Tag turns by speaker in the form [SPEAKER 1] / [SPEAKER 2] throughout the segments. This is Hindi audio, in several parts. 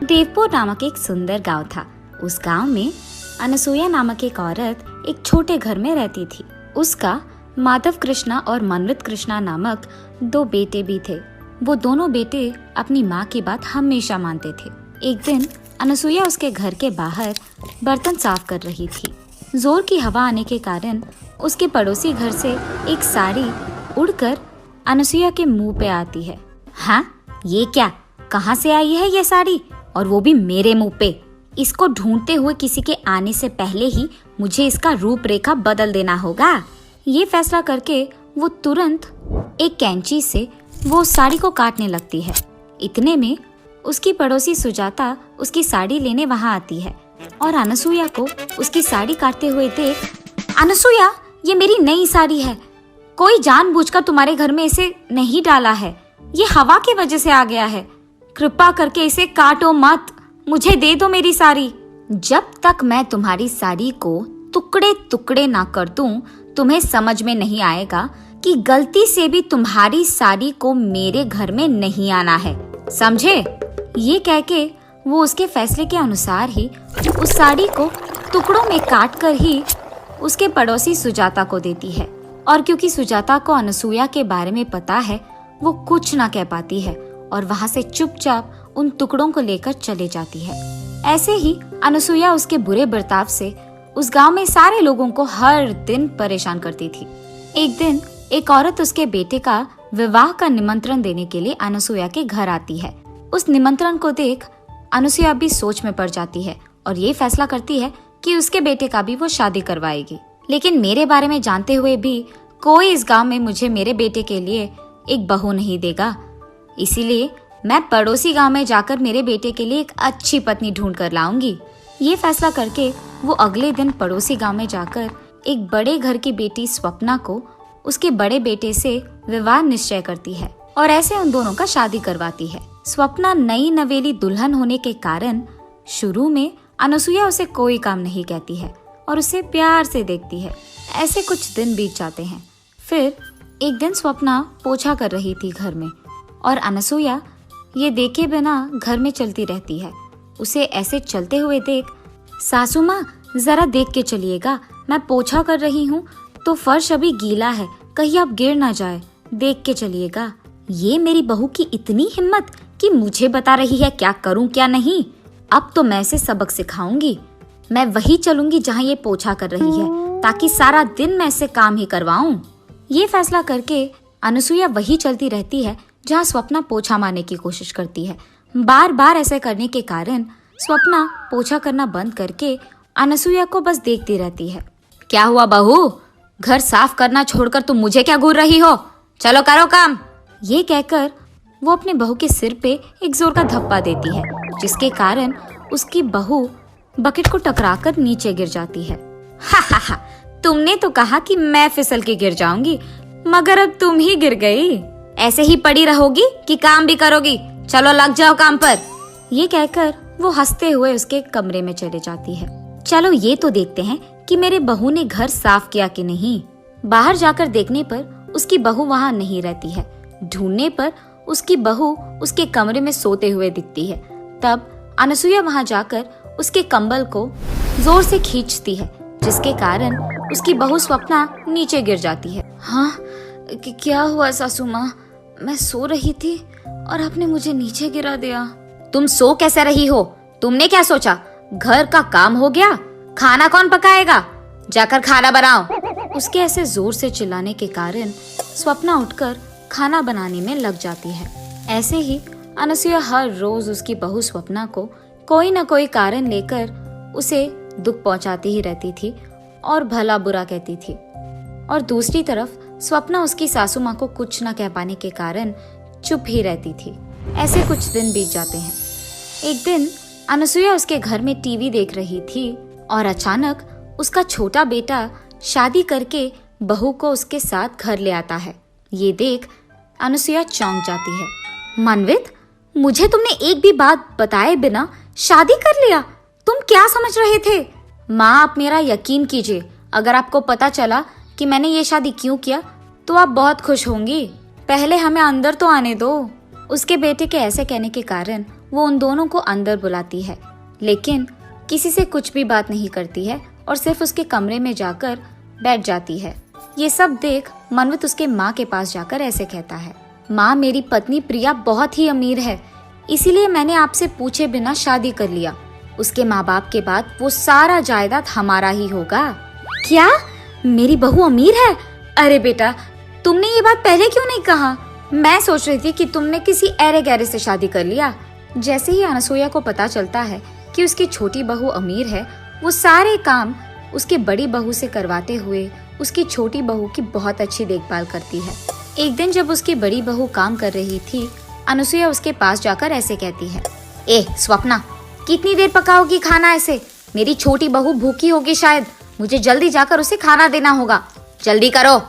[SPEAKER 1] देवपुर नामक एक सुंदर गांव था। उस गांव में अनसुया नामक एक औरत एक छोटे घर में रहती थी। उसका माधव कृष्णा और मनवित कृष्णा नामक 2 बेटे भी थे। वो दोनों बेटे अपनी माँ की बात हमेशा मानते थे। एक दिन अनसुया उसके घर के बाहर बर्तन साफ कर रही थी। जोर की हवा आने के कारण उसके पड़ोसी घर से एक साड़ी उड़कर अनसुया के मुंह पे आती है। हाँ, ये क्या? कहाँ से आई है ये साड़ी, और वो भी मेरे मुंह पे? इसको ढूंढते हुए किसी के आने से पहले ही मुझे इसका रूपरेखा बदल देना होगा। ये फैसला करके वो तुरंत एक कैंची से वो साड़ी को काटने लगती है। इतने में उसकी पड़ोसी सुजाता उसकी साड़ी लेने वहां आती है और अनसुया को उसकी साड़ी काटते हुए देख, अनसुया, ये मेरी नई साड़ी है। कोई जानबूझकर तुम्हारे घर में इसे नहीं डाला है। ये हवा की वजह से आ गया है। कृपा करके इसे काटो मत। मुझे दे दो मेरी साड़ी। जब तक मैं तुम्हारी साड़ी को टुकड़े टुकड़े ना कर दूं, तुम्हें समझ में नहीं आएगा कि गलती से भी तुम्हारी साड़ी को मेरे घर में नहीं आना है, समझे? ये कह के वो उसके फैसले के अनुसार ही उस साड़ी को टुकड़ों में काट कर ही उसके पड़ोसी सुजाता को देती है। और क्योंकि सुजाता को अनसुया के बारे में पता है, वो कुछ ना कह पाती है और वहाँ से चुपचाप उन टुकड़ों को लेकर चले जाती है। ऐसे ही अनसुया उसके बुरे बर्ताव से उस गांव में सारे लोगों को हर दिन परेशान करती थी। एक दिन एक औरत उसके बेटे का विवाह का निमंत्रण देने के लिए अनसुया के घर आती है। उस निमंत्रण को देख अनसुया भी सोच में पड़ जाती है और ये फैसला करती है कि उसके बेटे का भी वो शादी करवाएगी। लेकिन मेरे बारे में जानते हुए भी कोई इस गांव में मुझे मेरे बेटे के लिए एक बहू नहीं देगा, इसीलिए मैं पड़ोसी गांव में जाकर मेरे बेटे के लिए एक अच्छी पत्नी ढूंढ कर लाऊंगी। ये फैसला करके वो अगले दिन पड़ोसी गांव में जाकर एक बड़े घर की बेटी स्वप्ना को उसके बड़े बेटे से विवाह निश्चय करती है और ऐसे उन दोनों का शादी करवाती है। स्वप्ना नई नवेली दुल्हन होने के कारण शुरू में अनसुया उसे कोई काम नहीं कहती है और उसे प्यार से देखती है। ऐसे कुछ दिन बीत जाते हैं। फिर एक दिन स्वप्ना पोछा कर रही थी घर में और अनसुया ये देखे बिना घर में चलती रहती है। उसे ऐसे चलते हुए देख, सासू माँ, जरा देख के चलिएगा, मैं पोछा कर रही हूँ तो फर्श अभी गीला है, कहीं आप गिर ना जाए, देख के चलिएगा। ये मेरी बहू की इतनी हिम्मत कि मुझे बता रही है क्या करूँ क्या नहीं। अब तो मैं इसे सबक सिखाऊंगी। मैं वही चलूंगी जहाँ ये पोछा कर रही है, ताकि सारा दिन मैं इससे काम ही करवाऊं। ये फैसला करके अनसुया वही चलती रहती है जहाँ स्वप्ना पोछा मारने की कोशिश करती है। बार बार ऐसे करने के कारण स्वप्ना पोछा करना बंद करके अनसुया को बस देखती रहती है। क्या हुआ बहू, घर साफ करना छोड़कर तुम मुझे क्या घूर रही हो? चलो करो काम। ये कहकर वो अपने बहू के सिर पे एक जोर का धप्पा देती है, जिसके कारण उसकी बहू बकेट को टकराकर नीचे गिर जाती है। हा हा हा, तुमने तो कहा कि मैं फिसल के गिर जाऊंगी, मगर अब तुम ही गिर गई। ऐसे ही पड़ी रहोगी कि काम भी करोगी? चलो लग जाओ काम पर। ये कहकर वो हंसते हुए उसके कमरे में चले जाती है। चलो ये तो देखते हैं कि मेरे बहू ने घर साफ किया कि नहीं। बाहर जाकर देखने पर उसकी बहू वहाँ नहीं रहती है। ढूंढने पर उसकी बहू उसके कमरे में सोते हुए दिखती है। तब अनसुया वहाँ जाकर उसके कंबल को जोर से खींचती है, जिसके कारण उसकी बहू स्वप्ना नीचे गिर जाती है। हाँ, क्या हुआ सासू माँ? मैं सो रही थी और आपने मुझे नीचे गिरा दिया। तुम सो कैसे रही हो? तुमने क्या सोचा घर का काम हो गया? खाना कौन पकाएगा? जाकर खाना बनाओ। उसके ऐसे जोर से चिल्लाने के कारण स्वप्ना उठकर खाना बनाने में लग जाती है। ऐसे ही अनसुया हर रोज उसकी बहू स्वप्ना को कोई न कोई कारण लेकर उसे दुख पहुंचाती ही रहती थी और भला बुरा कहती थी। और दूसरी तरफ स्वप्ना उसकी सासू माँ को कुछ न कह पाने के कारण चुप ही रहती थी। ऐसे कुछ दिन बीत जाते हैं। एक दिन अनसुया उसके घर में टीवी देख रही थी और अचानक उसका छोटा बेटा शादी करके बहू को उसके साथ घर ले आता है। ये देख अनसुया चौंक जाती है। मनवित, मुझे तुमने एक भी बात बताए बिना शादी कर लिया? तुम क्या समझ रहे थे? माँ, आप मेरा यकीन कीजिए, अगर आपको पता चला कि मैंने ये शादी क्यों किया तो आप बहुत खुश होंगी। पहले हमें अंदर तो आने दो। उसके बेटे के ऐसे कहने के कारण वो उन दोनों को अंदर बुलाती है, लेकिन किसी से कुछ भी बात नहीं करती है और सिर्फ उसके कमरे में जाकर बैठ जाती है। ये सब देख मनवित उसके माँ के पास जाकर ऐसे कहता है, माँ, मेरी पत्नी प्रिया बहुत ही अमीर है, इसीलिए मैंने आपसे पूछे बिना शादी कर लिया। उसके माँ बाप के बाद वो सारा जायदाद हमारा ही होगा। क्या? मेरी बहू अमीर है? अरे बेटा, तुमने ये बात पहले क्यों नहीं कहा? मैं सोच रही थी कि तुमने किसी ऐरे गैरे से शादी कर लिया। जैसे ही अनसुईया को पता चलता है कि उसकी छोटी बहू अमीर है, वो सारे काम उसकी बड़ी बहू से करवाते हुए उसकी छोटी बहू की बहुत अच्छी देखभाल करती है। एक दिन जब उसकी बड़ी बहू काम कर रही थी, अनसुईया उसके पास जाकर ऐसे कहती है, ए स्वप्ना, कितनी देर पकाओगी खाना ऐसे? मेरी छोटी बहू भूखी होगी शायद, मुझे जल्दी जाकर उसे खाना देना होगा, जल्दी करो।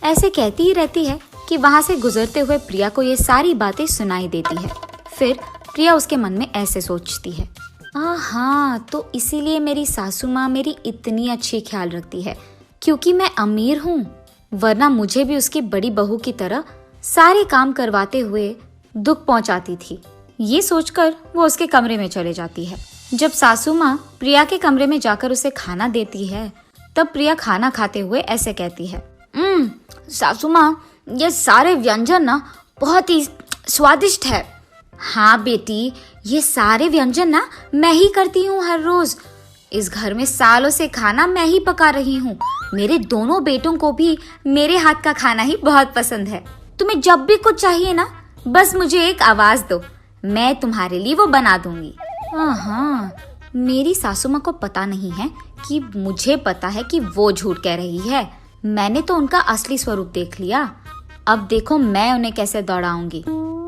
[SPEAKER 1] ऐसे कहती ही रहती है कि वहाँ से गुजरते हुए प्रिया को ये सारी बातें सुनाई देती है। फिर प्रिया उसके मन में ऐसे सोचती है, हाँ, तो इसीलिए मेरी सासू माँ मेरी इतनी अच्छी ख्याल रखती है, क्योंकि मैं अमीर हूँ, वरना मुझे भी उसकी बड़ी बहू की तरह सारे काम करवाते हुए दुख पहुँचाती थी। ये सोचकर वो उसके कमरे में चले जाती है। जब सासू माँ प्रिया के कमरे में जाकर उसे खाना देती है, तब प्रिया खाना खाते हुए ऐसे कहती है, सासू माँ, ये सारे व्यंजन ना बहुत ही स्वादिष्ट है। हाँ बेटी, ये सारे व्यंजन ना मैं ही करती हूँ हर रोज। इस घर में सालों से खाना मैं ही पका रही हूँ। मेरे दोनों बेटों को भी मेरे हाथ का खाना ही बहुत पसंद है। तुम्हें जब भी कुछ चाहिए ना, बस मुझे एक आवाज दो, मैं तुम्हारे लिए वो बना दूंगी। हाँ, मेरी सासू माँ को पता नहीं है कि मुझे पता है कि वो झूठ कह रही है। मैंने तो उनका असली स्वरूप देख लिया। अब देखो मैं उन्हें कैसे दौड़ाऊंगी।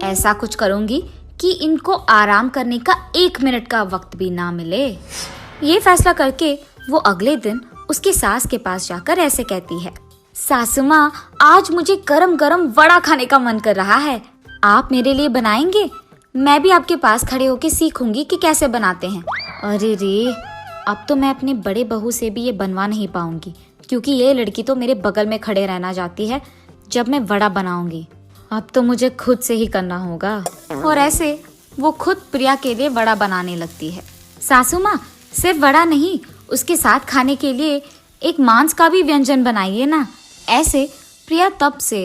[SPEAKER 1] ऐसा कुछ करूंगी कि इनको आराम करने का 1 मिनट का वक्त भी ना मिले। ये फैसला करके वो अगले दिन उसकी सास के पास जाकर ऐसे कहती है, सासू माँ, आज मुझे गरम गरम वड़ा खाने का मन कर रहा है, आप मेरे लिए बनाएंगे? मैं भी आपके पास खड़े होके सीखूंगी कि कैसे बनाते हैं। अरे रे, अब तो मैं अपने बड़े बहू से भी ये बनवा नहीं पाऊंगी, क्योंकि ये लड़की तो मेरे बगल में खड़े रहना चाहती है जब मैं वड़ा बनाऊंगी। अब तो मुझे खुद से ही करना होगा। और ऐसे वो खुद प्रिया के लिए वड़ा बनाने लगती है। सासू माँ, सिर्फ वड़ा नहीं, उसके साथ खाने के लिए एक मांस का भी व्यंजन बनाइए ना। ऐसे प्रिया तब से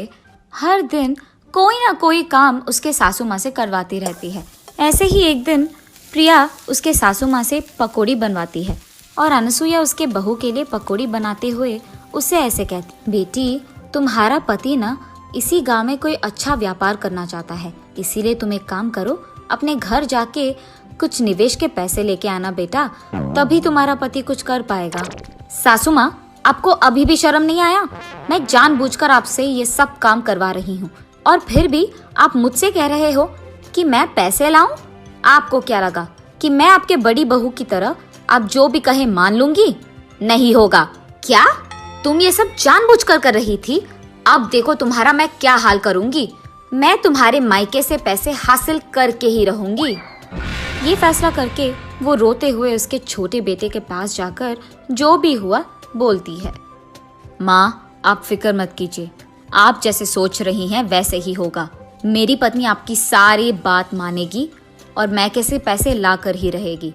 [SPEAKER 1] हर दिन कोई ना कोई काम उसके सासू माँ से करवाती रहती है। ऐसे ही एक दिन प्रिया उसके सासू माँ से पकौड़ी बनवाती है और अनसुईया उसके बहू के लिए पकौड़ी बनाते हुए उससे ऐसे कहती, बेटी, तुम्हारा पति ना इसी गांव में कोई अच्छा व्यापार करना चाहता है, इसीलिए तुम एक काम करो, अपने घर जाके कुछ निवेश के पैसे लेके आना बेटा, तभी तुम्हारा पति कुछ कर पाएगा। सासू माँ, आपको अभी भी शर्म नहीं आया? मैं जानबूझकर आपसे ये सब काम करवा रही हूँ और फिर भी आप मुझसे कह रहे हो कि मैं पैसे लाऊं? आपको क्या लगा कि मैं आपके बड़ी बहू की तरह आप जो भी कहे मान लूंगी? नहीं होगा। क्या तुम ये सब जानबूझकर कर रही थी? अब देखो तुम्हारा मैं क्या हाल करूंगी। मैं तुम्हारे मायके से पैसे हासिल करके ही रहूंगी। ये फैसला करके वो रोते हुए उसके छोटे बेटे के पास जाकर जो भी हुआ बोलती है, माँ, आप फिक्र मत कीजिए, आप जैसे सोच रही हैं वैसे ही होगा। मेरी पत्नी आपकी सारी बात मानेगी और मैं कैसे पैसे ला कर ही रहेगी।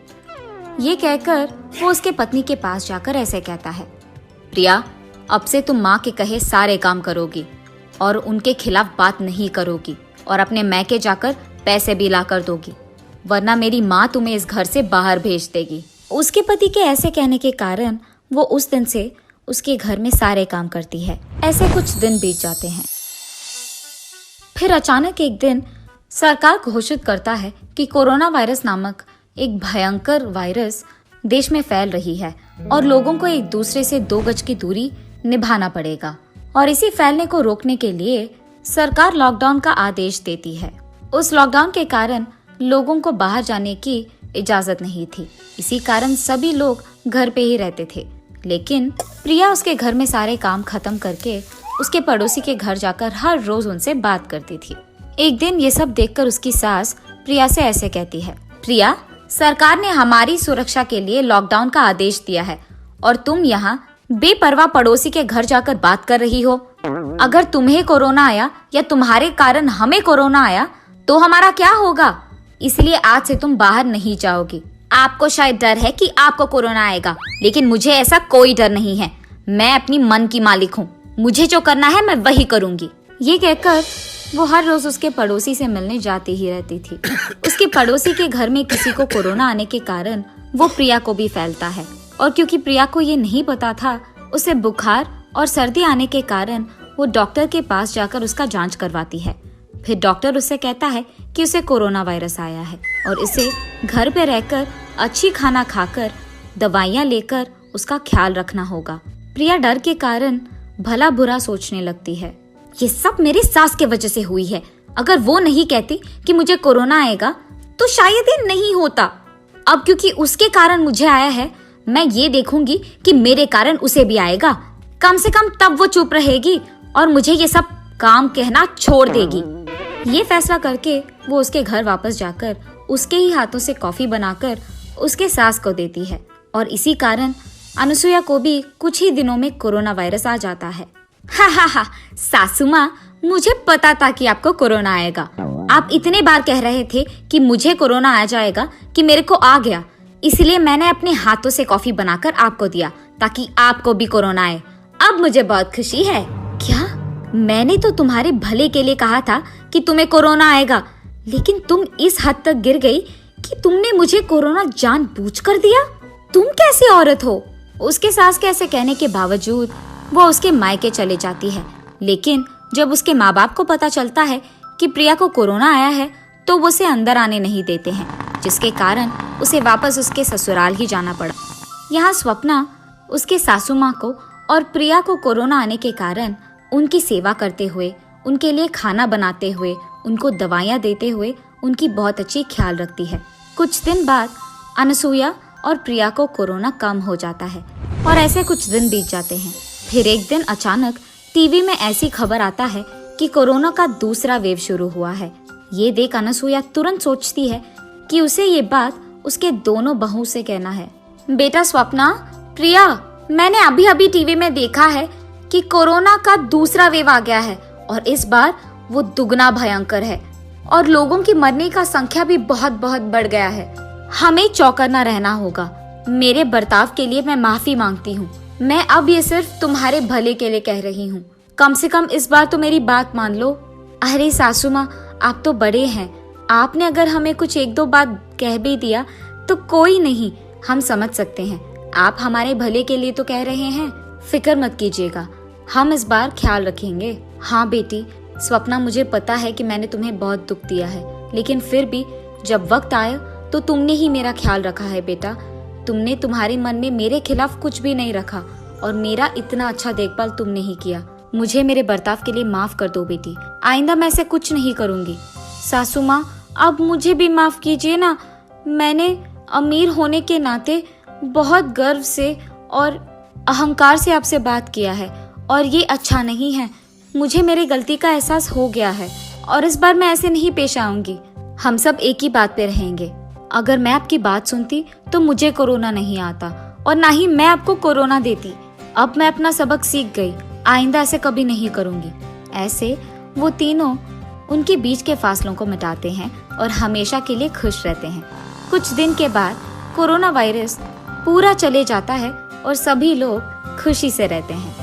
[SPEAKER 1] ये कहकर वो उसके पत्नी के पास जाकर ऐसे कहता है, प्रिया, अब से तुम माँ के कहे सारे काम करोगी और उनके खिलाफ बात नहीं करोगी और अपने मैके जाकर पैसे भी ला कर दोगी, वरना मेरी माँ तुम्हें इस घर से बाहर भेज देगी। उसके पति के ऐसे कहने के कारण वो उस दिन से उसके घर में सारे काम करती है। ऐसे कुछ दिन बीत जाते हैं। फिर अचानक एक दिन सरकार घोषित करता है कि कोरोना वायरस नामक एक भयंकर वायरस देश में फैल रही है और लोगों को एक दूसरे से 2 गज की दूरी निभाना पड़ेगा। और इसी फैलने को रोकने के लिए सरकार लॉकडाउन का आदेश देती है। उस लॉकडाउन के कारण लोगों को बाहर जाने की इजाजत नहीं थी, इसी कारण सभी लोग घर पे ही रहते थे। लेकिन प्रिया उसके घर में सारे काम खत्म करके उसके पड़ोसी के घर जाकर हर रोज उनसे बात करती थी। एक दिन ये सब देखकर उसकी सास प्रिया से ऐसे कहती है, प्रिया, सरकार ने हमारी सुरक्षा के लिए लॉकडाउन का आदेश दिया है और तुम यहाँ बेपरवाह पड़ोसी के घर जाकर बात कर रही हो। अगर तुम्हें कोरोना आया या तुम्हारे कारण हमें कोरोना आया तो हमारा क्या होगा? इसलिए आज से तुम बाहर नहीं जाओगी। आपको शायद डर है कि आपको कोरोना आएगा, लेकिन मुझे ऐसा कोई डर नहीं है। मैं अपनी मन की मालिक हूँ, मुझे जो करना है मैं वही करूँगी। ये कहकर वो हर रोज उसके पड़ोसी से मिलने जाती ही रहती थी। उसके पड़ोसी के घर में किसी को कोरोना आने के कारण वो प्रिया को भी फैलता है, और क्योंकि प्रिया को ये नहीं पता था, उसे बुखार और सर्दी आने के कारण वो डॉक्टर के पास जाकर उसका जांच करवाती है। फिर डॉक्टर उससे कहता है कि उसे कोरोना वायरस आया है और इसे घर पे रहकर अच्छी खाना खाकर दवाइयाँ लेकर उसका ख्याल रखना होगा। प्रिया डर के कारण भला बुरा सोचने लगती है। ये सब मेरी सास के वजह से हुई है। अगर वो नहीं कहती कि मुझे कोरोना आएगा तो शायद ये नहीं होता। अब क्योंकि उसके कारण मुझे आया है, मैं ये देखूंगी कि मेरे कारण उसे भी आएगा। कम से कम तब वो चुप रहेगी और मुझे ये सब काम कहना छोड़ देगी। ये फैसला करके वो उसके घर वापस जाकर उसके ही हाथों से कॉफी बनाकर उसके सास को देती है, और इसी कारण अनुसुईया को भी कुछ ही दिनों में कोरोना वायरस आ जाता है। हा हा हा, सासू माँ, मुझे पता था कि आपको कोरोना आएगा। आप इतने बार कह रहे थे कि मुझे कोरोना आ जाएगा कि मेरे को आ गया, इसलिए मैंने अपने हाथों से कॉफी बनाकर आपको दिया ताकि आपको भी कोरोना आए। अब मुझे बहुत खुशी है। क्या? मैंने तो तुम्हारे भले के लिए कहा था कि तुम्हें कोरोना आएगा, लेकिन तुम इस हद तक गिर गई कि तुमने मुझे कोरोना जानबूझकर दिया। तुम कैसी औरत हो? उसके सास के ऐसे कहने के बावजूद वो उसके मायके चले जाती है, लेकिन जब उसके माँ बाप को पता चलता है कि प्रिया को कोरोना आया है तो वो उसे अंदर आने नहीं देते हैं, जिसके कारण उसे वापस उसके ससुराल ही जाना पड़ा। यहाँ स्वप्ना उसके सासू माँ को और प्रिया को कोरोना आने के कारण उनकी सेवा करते हुए, उनके लिए खाना बनाते हुए, उनको दवाइयाँ देते हुए उनकी बहुत अच्छी ख्याल रखती है। कुछ दिन बाद अनुसुईया और प्रिया को कोरोना कम हो जाता है और ऐसे कुछ दिन बीत जाते हैं। फिर एक दिन अचानक टीवी में ऐसी खबर आता है कि कोरोना का दूसरा वेव शुरू हुआ है। ये देख अनुसुईया तुरंत सोचती है कि उसे ये बात उसके दोनों बहू से कहना है। बेटा स्वप्ना, प्रिया, मैंने अभी अभी टीवी में देखा है कि कोरोना का दूसरा वेव आ गया है और इस बार वो दुगना भयंकर है और लोगों की मरने का संख्या भी बहुत बहुत बढ़ गया है। हमें चौकन्ना रहना होगा। मेरे बर्ताव के लिए मैं माफी मांगती हूँ। मैं अब ये सिर्फ तुम्हारे भले के लिए कह रही हूँ। कम से कम इस बार तो मेरी बात मान लो। अरे सासू माँ, आप तो बड़े हैं। आपने अगर हमें कुछ एक दो बात कह भी दिया तो कोई नहीं, हम समझ सकते हैं। आप हमारे भले के लिए तो कह रहे हैं। फिक्र मत कीजिएगा, हम इस बार ख्याल रखेंगे। हाँ बेटी स्वप्ना, मुझे पता है कि मैंने तुम्हें बहुत दुख दिया है, लेकिन फिर भी जब वक्त आया तो तुमने ही मेरा ख्याल रखा है बेटा। तुमने तुम्हारे मन में मेरे खिलाफ कुछ भी नहीं रखा और मेरा इतना अच्छा देखभाल तुमने ही किया। मुझे मेरे बर्ताव के लिए माफ कर दो बेटी। आइंदा मैं ऐसे कुछ नहीं करूंगी। सासू माँ, अब मुझे भी माफ कीजिए ना। मैंने अमीर होने के नाते बहुत गर्व से और अहंकार से आपसे बात किया है और ये अच्छा नहीं है। मुझे मेरी गलती का एहसास हो गया है और इस बार मैं ऐसे नहीं पेश आऊंगी। हम सब एक ही बात पे रहेंगे। अगर मैं आपकी बात सुनती तो मुझे कोरोना नहीं आता और ना ही मैं आपको कोरोना देती। अब मैं अपना सबक सीख गई, आइंदा ऐसे कभी नहीं करूंगी। ऐसे वो तीनों उनके बीच के फासलों को मिटाते हैं और हमेशा के लिए खुश रहते हैं। कुछ दिन के बाद कोरोना वायरस पूरा चले जाता है और सभी लोग खुशी से रहते हैं।